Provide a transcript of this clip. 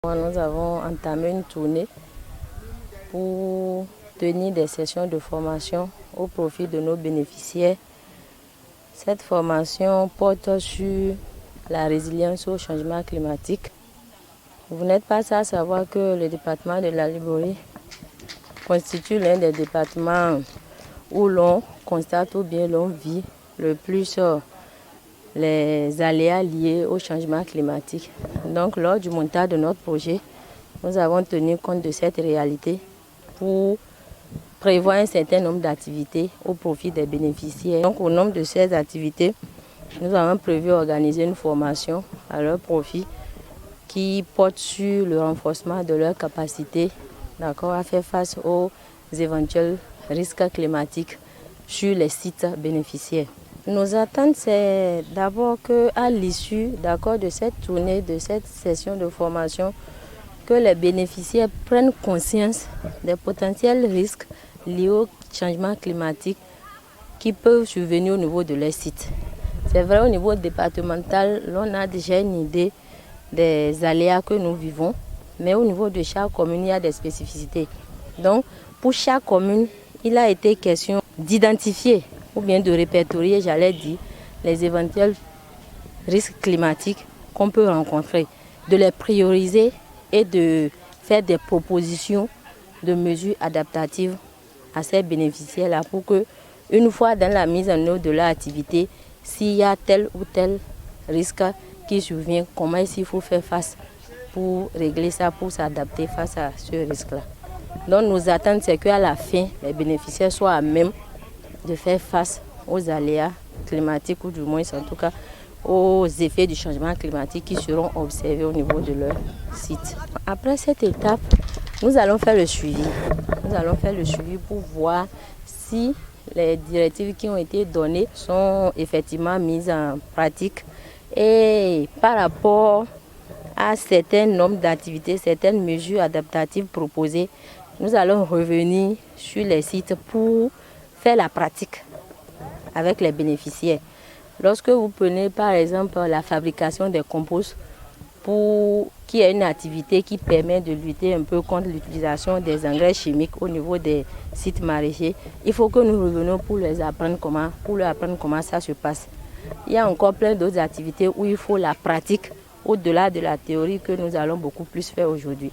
Nous avons entamé une tournée pour tenir des sessions de formation au profit de nos bénéficiaires. Cette formation porte sur la résilience au changement climatique. Vous n'êtes pas sans savoir que le département de la Liborie constitue l'un des départements où l'on constate ou bien l'on vit le plus les aléas liés au changement climatique. Donc, lors du montage de notre projet, nous avons tenu compte de cette réalité pour prévoir un certain nombre d'activités au profit des bénéficiaires. Donc, au nombre de ces activités, nous avons prévu organiser une formation à leur profit qui porte sur le renforcement de leur capacité à faire face aux éventuels risques climatiques sur les sites bénéficiaires. Nos attentes, c'est d'abord qu'à l'issue de cette tournée, de cette session de formation, que les bénéficiaires prennent conscience des potentiels risques liés au changement climatique qui peuvent survenir au niveau de leur site. C'est vrai, au niveau départemental, l'on a déjà une idée des aléas que nous vivons, mais au niveau de chaque commune, il y a des spécificités. Donc, pour chaque commune, il a été question d'identifier ou bien de répertorier, les éventuels risques climatiques qu'on peut rencontrer, de les prioriser et de faire des propositions de mesures adaptatives à ces bénéficiaires-là pour que, une fois dans la mise en œuvre de leur activité, s'il y a tel ou tel risque qui survient, comment il faut faire face pour régler ça, pour s'adapter face à ce risque-là. Donc nos attentes, c'est qu'à la fin, les bénéficiaires soient à même de faire face aux aléas climatiques ou du moins en tout cas aux effets du changement climatique qui seront observés au niveau de leur site. Après cette étape, nous allons faire le suivi. Nous allons faire le suivi pour voir si les directives qui ont été données sont effectivement mises en pratique et par rapport à certains nombres d'activités, certaines mesures adaptatives proposées, nous allons revenir sur les sites pour faire la pratique avec les bénéficiaires. Lorsque vous prenez par exemple la fabrication des composts, qui est une activité qui permet de lutter un peu contre l'utilisation des engrais chimiques au niveau des sites maraîchers, il faut que nous revenions pour leur apprendre comment ça se passe. Il y a encore plein d'autres activités où il faut la pratique au-delà de la théorie que nous allons beaucoup plus faire aujourd'hui.